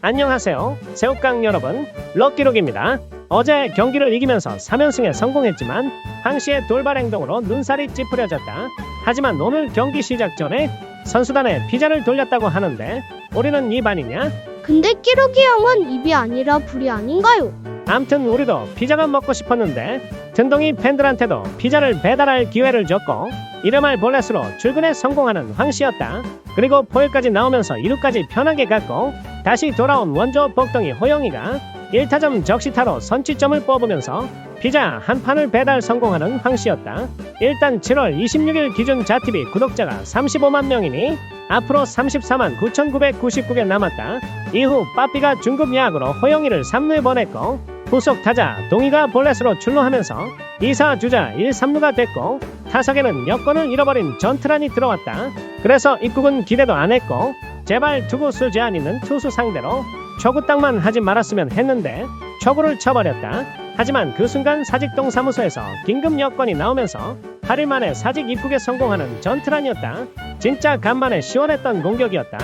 안녕하세요. 새우깡 여러분, 럭키록입니다. 어제 경기를 이기면서 3연승에 성공했지만 황씨의 돌발 행동으로 눈살이 찌푸려졌다. 하지만 오늘 경기 시작 전에 선수단에 피자를 돌렸다고 하는데 우리는 입 아니냐? 근데 끼룩이 형은 입이 아니라 불이 아닌가요? 암튼 우리도 피자가 먹고 싶었는데 든동이 팬들한테도 피자를 배달할 기회를 줬고 이름할 볼넷으로 출근에 성공하는 황씨였다. 그리고 포일까지 나오면서 2루까지 편하게 갔고 다시 돌아온 원조 복덩이 호영이가 1타점 적시타로 선취점을 뽑으면서 피자 한 판을 배달 성공하는 황씨였다. 일단 7월 26일 기준 자TV 구독자가 35만 명이니 앞으로 34만 9,999개 남았다. 이후 빠삐가 중급 야구로 호영이를 3루에 보냈고 후속 타자 동희가 볼넷으로 출루하면서 2사 주자 1, 3루가 됐고 타석에는 여건을 잃어버린 전트란이 들어왔다. 그래서 입국은 기대도 안 했고 제발 투구 수제안 있는 투수 상대로 초구 땅만 하지 말았으면 했는데 초구를 쳐버렸다. 하지만 그 순간 사직동사무소에서 긴급 여건이 나오면서 8일 만에 사직 입국에 성공하는 전트란이었다. 진짜 간만에 시원했던 공격이었다.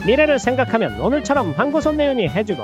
미래를 생각하면 오늘처럼 황구손 내연이 해주고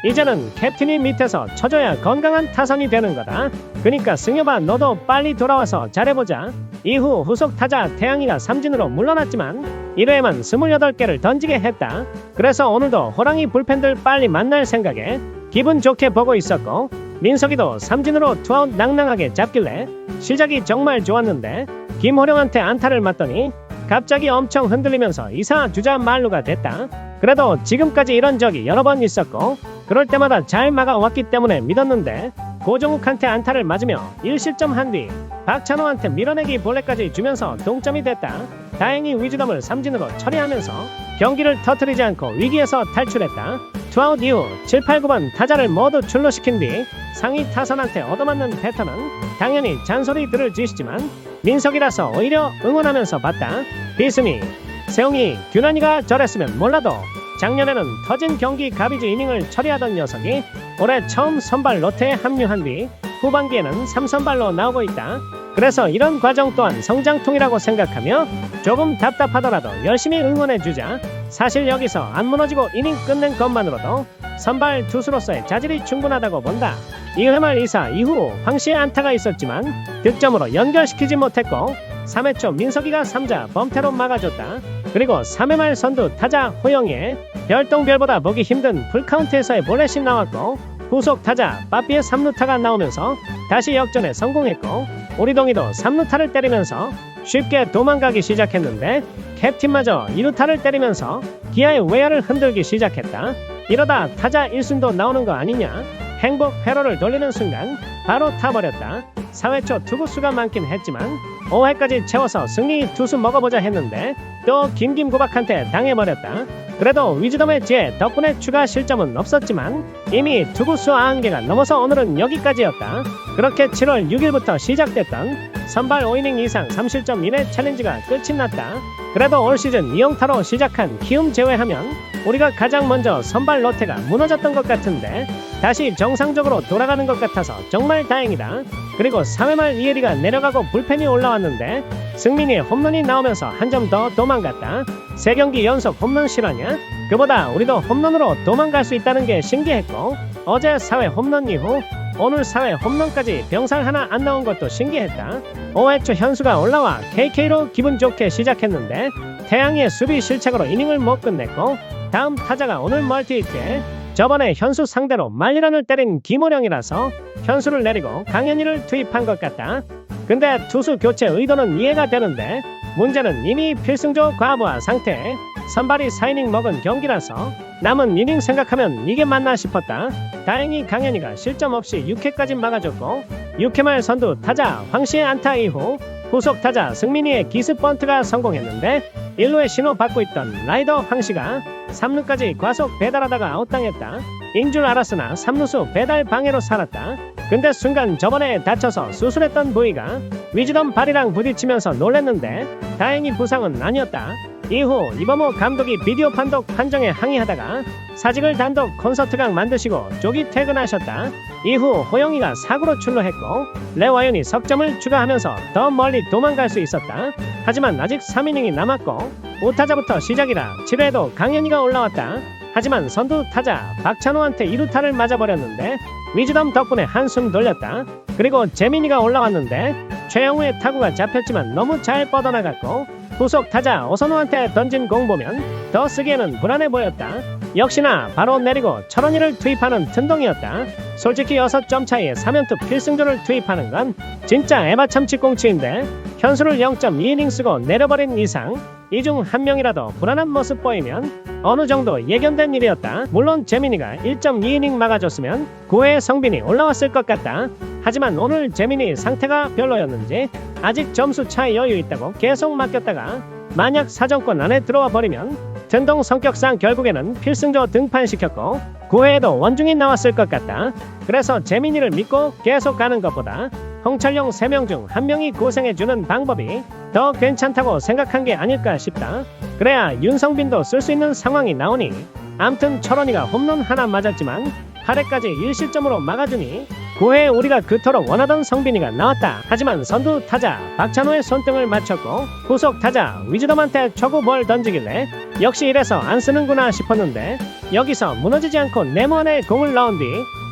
이제는 캡틴이 밑에서 쳐줘야 건강한 타선이 되는 거다. 그니까 승엽아 너도 빨리 돌아와서 잘해보자. 이후 후속 타자 태양이가 삼진으로 물러났지만 1회에만 28개를 던지게 했다. 그래서 오늘도 호랑이 불펜들 빨리 만날 생각에 기분 좋게 보고 있었고 민석이도 삼진으로 투아웃 낭낭하게 잡길래 시작이 정말 좋았는데 김호령한테 안타를 맞더니 갑자기 엄청 흔들리면서 2사 주자 만루가 됐다. 그래도 지금까지 이런 적이 여러 번 있었고 그럴 때마다 잘 막아왔기 때문에 믿었는데 고종욱한테 안타를 맞으며 1실점한 뒤 박찬호한테 밀어내기 볼넷까지 주면서 동점이 됐다. 다행히 위즈덤을 삼진으로 처리하면서 경기를 터뜨리지 않고 위기에서 탈출했다. 투아웃 이후 7, 8, 9번 타자를 모두 출루시킨 뒤 상위 타선한테 얻어맞는 패턴은 당연히 잔소리 들을 짓이지만 민석이라서 오히려 응원하면서 봤다. 비스미, 세웅이, 듀난이가 저랬으면 몰라도 작년에는 터진 경기 가비지 이닝을 처리하던 녀석이 올해 처음 선발 로테에 합류한 뒤 후반기에는 3선발로 나오고 있다. 그래서 이런 과정 또한 성장통이라고 생각하며 조금 답답하더라도 열심히 응원해주자. 사실 여기서 안 무너지고 이닝 끝낸 것만으로도 선발 투수로서의 자질이 충분하다고 본다. 2회 말 2사 이후 황씨의 안타가 있었지만 득점으로 연결시키지 못했고 3회 초 민석이가 3자 범퇴로 막아줬다. 그리고 3회 말 선두 타자 호영이의 별똥별보다 보기 힘든 풀카운트에서의 볼넷이 나왔고 후속 타자 빠삐의 3루타가 나오면서 다시 역전에 성공했고 우리동이도 3루타를 때리면서 쉽게 도망가기 시작했는데 캡틴마저 2루타를 때리면서 기아의 외야를 흔들기 시작했다. 이러다 타자 1순도 나오는 거 아니냐? 행복 회로를 돌리는 순간 바로 타버렸다. 4회 초 투구수가 많긴 했지만 5회까지 채워서 승리 투수 먹어보자 했는데 또 김김구박한테 당해버렸다. 그래도 위즈덤의 지혜 덕분에 추가 실점은 없었지만 이미 투구수 90개가 넘어서 오늘은 여기까지였다. 그렇게 7월 6일부터 시작됐던 선발 5이닝 이상 3실점 이내 챌린지가 끝이 났다. 그래도 올 시즌 2연타로 시작한 키움 제외하면 우리가 가장 먼저 선발 로테가 무너졌던 것 같은데 다시 정상적으로 돌아가는 것 같아서 정말 다행이다. 그리고 3회 말 이혜리가 내려가고 불펜이 올라왔는데 승민이의 홈런이 나오면서 한 점 더 도망갔다. 3경기 연속 홈런 실화냐? 그보다 우리도 홈런으로 도망갈 수 있다는 게 신기했고 어제 4회 홈런 이후 오늘 4회 홈런까지 병살 하나 안 나온 것도 신기했다. 5회 초 현수가 올라와 KK로 기분 좋게 시작했는데 태양의 수비 실책으로 이닝을 못 끝냈고 다음 타자가 오늘 멀티히트에 저번에 현수 상대로 말리런을 때린 김호령이라서 현수를 내리고 강현희를 투입한 것 같다. 근데 투수 교체 의도는 이해가 되는데 문제는 이미 필승조 과부하 상태에 선발이 4이닝 먹은 경기라서 남은 이닝 생각하면 이게 맞나 싶었다. 다행히 강현희가 실점 없이 6회까지 막아줬고 6회 말 선두 타자 황씨의 안타 이후 후속 타자 승민이의 기습 번트가 성공했는데 1루에 신호 받고 있던 라이더 황씨가 3루까지 과속 배달하다가 아웃당했다. 인줄 알았으나 3루수 배달 방해로 살았다. 근데 순간 저번에 다쳐서 수술했던 부위가 위즈덤 발이랑 부딪히면서 놀랬는데 다행히 부상은 아니었다. 이후 이범호 감독이 비디오 판독 판정에 항의하다가 사직을 단독 콘서트강 만드시고 조기 퇴근하셨다. 이후 호영이가 사구로 출루했고 레와윤이 석점을 추가하면서 더 멀리 도망갈 수 있었다. 하지만 아직 3이닝이 남았고 5타자부터 시작이라 7회에도 강현희가 올라왔다. 하지만 선두 타자 박찬호한테 2루타를 맞아버렸는데 위즈덤 덕분에 한숨 돌렸다. 그리고 재민이가 올라왔는데 최영우의 타구가 잡혔지만 너무 잘 뻗어나갔고 후속 타자 오선우한테 던진 공 보면 더 쓰기에는 불안해 보였다. 역시나 바로 내리고 철원이를 투입하는 튼동이었다. 솔직히 6점 차이에 3연투 필승조를 투입하는 건 진짜 에바 참치꽁치인데 현수를 0.2이닝 쓰고 내려버린 이상 이 중 한 명이라도 불안한 모습 보이면 어느 정도 예견된 일이었다. 물론 재민이가 1.2이닝 막아줬으면 9회에 성빈이 올라왔을 것 같다. 하지만 오늘 재민이 상태가 별로였는지 아직 점수 차이 여유 있다고 계속 맡겼다가 만약 사정권 안에 들어와 버리면 튼동 성격상 결국에는 필승조 등판시켰고 9회에도 원중이 나왔을 것 같다. 그래서 재민이를 믿고 계속 가는 것보다 홍철용 3명 중 1명이 고생해주는 방법이 더 괜찮다고 생각한 게 아닐까 싶다. 그래야 윤성빈도 쓸 수 있는 상황이 나오니 암튼 철원이가 홈런 하나 맞았지만 8회까지 1실점으로 막아주니 9회에 우리가 그토록 원하던 성빈이가 나왔다. 하지만 선두 타자 박찬호의 손등을 맞췄고 후속 타자 위즈덤한테 초구볼 던지길래 역시 이래서 안 쓰는구나 싶었는데 여기서 무너지지 않고 네모안에 공을 넣은 뒤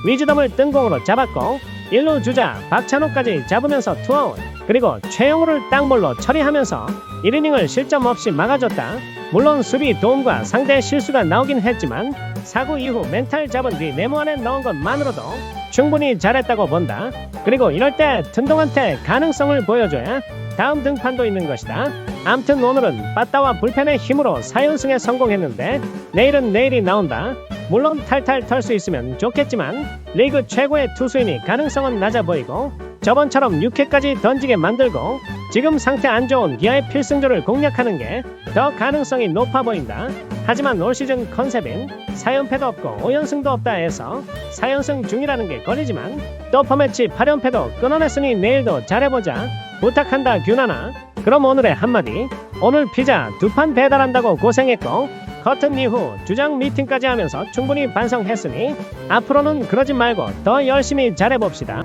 위즈덤을 뜬공으로 잡았고 1루 주자 박찬호까지 잡으면서 투아웃. 그리고 최영우를 땅볼로 처리하면서 1이닝을 실점 없이 막아줬다. 물론 수비 도움과 상대 실수가 나오긴 했지만 사구 이후 멘탈 잡은 뒤 네모안에 넣은 것만으로도 충분히 잘했다고 본다. 그리고 이럴 때 튼동한테 가능성을 보여줘야 다음 등판도 있는 것이다. 암튼 오늘은 빠따와 불펜의 힘으로 4연승에 성공했는데 내일은 내일이 나온다. 물론 탈탈 털 수 있으면 좋겠지만 리그 최고의 투수이니 가능성은 낮아 보이고 저번처럼 6회까지 던지게 만들고 지금 상태 안 좋은 기아의 필승조를 공략하는 게 더 가능성이 높아 보인다. 하지만 올 시즌 컨셉인 4연패도 없고 5연승도 없다 해서 4연승 중이라는 게 걸리지만 또 퍼매치 8연패도 끊어냈으니 내일도 잘해보자. 부탁한다 균하나. 그럼 오늘의 한마디. 오늘 피자 2판 배달한다고 고생했고 커튼 이후 주장 미팅까지 하면서 충분히 반성했으니 앞으로는 그러지 말고 더 열심히 잘해봅시다.